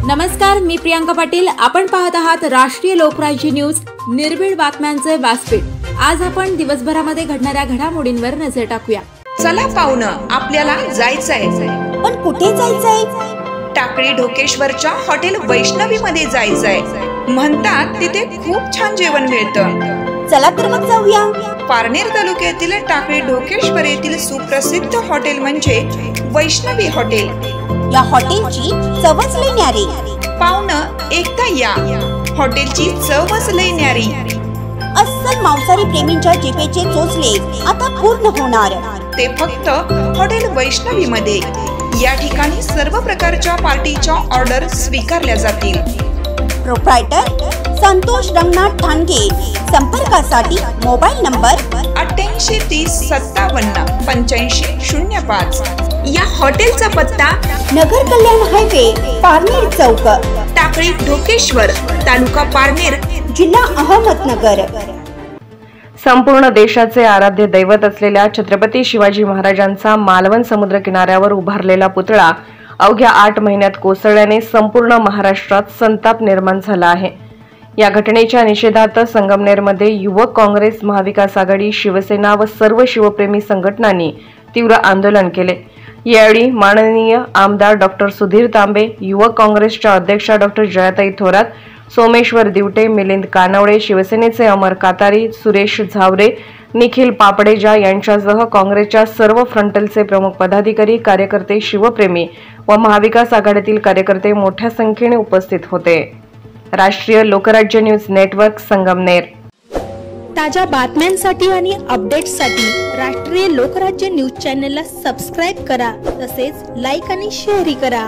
नमस्कार, मी प्रियांका पाटील। आपण पाहत आहात राष्ट्रीय लोकराज्य न्यूज, निर्भीड बातम्यांचे व्यासपीठ। आज आपण दिवसभरामध्ये घडणाऱ्या घडामोडींवर नजर टाकूया। चला पाहुणं, आपल्याला जायचंय। पण कुठे जायचंय? टाकळी ढोकेश्वरच्या हॉटेल वैष्णवी मध्ये जायचंय। म्हणतात तिथे खूप छान जेवण मिळतं। चला तर मग जाऊया। पारनेर तालुक्यातील टाकळी ढोकेश्वर येथील सुप्रसिद्ध हॉटेल म्हणजे वैष्णवी हॉटेल। या हॉटेलची चवच लई न्यारी। पाहुणं, एकदा या, हॉटेलची चवच लई न्यारी। अस्सल मांसाहारी प्रेमींच्या जिभेचे चोचले आता पूर्ण होणार, ते फक्त हॉटेल वैष्णवी मध्ये। या ठिकाणी सर्व प्रकारच्या पार्टीच्या ऑर्डर स्वीकारल्या जातील। प्रोप्रायटर संतोष रंगनाथ ठाणगे। संपर्कासाठी मोबाईल नंबर 8830578505। या हॉटेलचा पत्ता नगर कल्याण हायवे, पारनेर चौक, टाकळी ढोकेश्वर, तालुका पारनेर, जिल्हा अहमदनगर। संपूर्ण देशाचे आराध्य दैवत असलेल्या छत्रपती शिवाजी महाराजांचा मालवण समुद्र किनाऱ्यावर उभारलेला पुतळा अवघ्या 8 महिन्यात कोसळल्याने संपूर्ण महाराष्ट्रात संताप निर्माण झाला आहे। या घटनेच्या निषेधार्थ संगमनेरमध्ये युवक काँग्रेस, महाविकास आघाडी, शिवसेना व सर्व शिवप्रेमी संघटनांनी तीव्र आंदोलन केले। यावेळी माननीय आमदार डॉक्टर सुधीर तांबे, युवक काँग्रेसच्या अध्यक्षा डॉक्टर जयाताई थोरात, सोमेश्वर दिवटे, मिलिंद कानवडे, शिवसेनेचे अमर कातारी, सुरेश झावरे, निखिल पापडेजा यांच्यासह काँग्रेसच्या सर्व फ्रंटलचे प्रमुख पदाधिकारी, कार्यकर्ते, शिवप्रेमी व महाविकास आघाडीतील कार्यकर्ते मोठ्या संख्येने उपस्थित होते। राष्ट्रीय लोकराज्य न्यूज नेटवर्क, संगमनेर। ताज्या बातम्यांसाठी आणि अपडेट्ससाठी राष्ट्रीय लोकराज्य न्यूज चॅनलला सबस्क्राईब करा, तसेच लाईक आणि शेअरही करा।